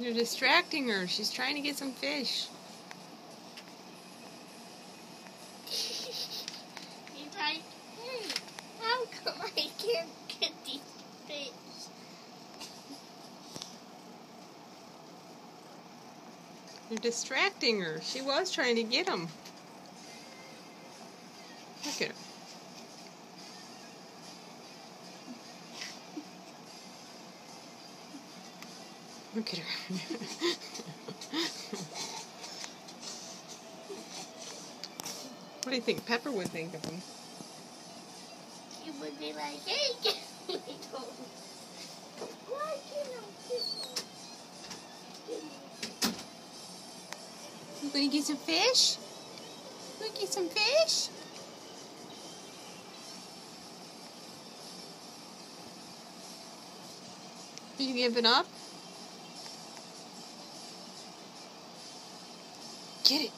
You're distracting her. She's trying to get some fish. He's like, hey, how come I can't get these fish? You're distracting her. She was trying to get them. Look at her. Look at her. What do you think Pepper would think of him? She would be like, hey, get me those. Why can't I get those? You gonna get some fish? You gonna get some fish? Are you giving up? Get it.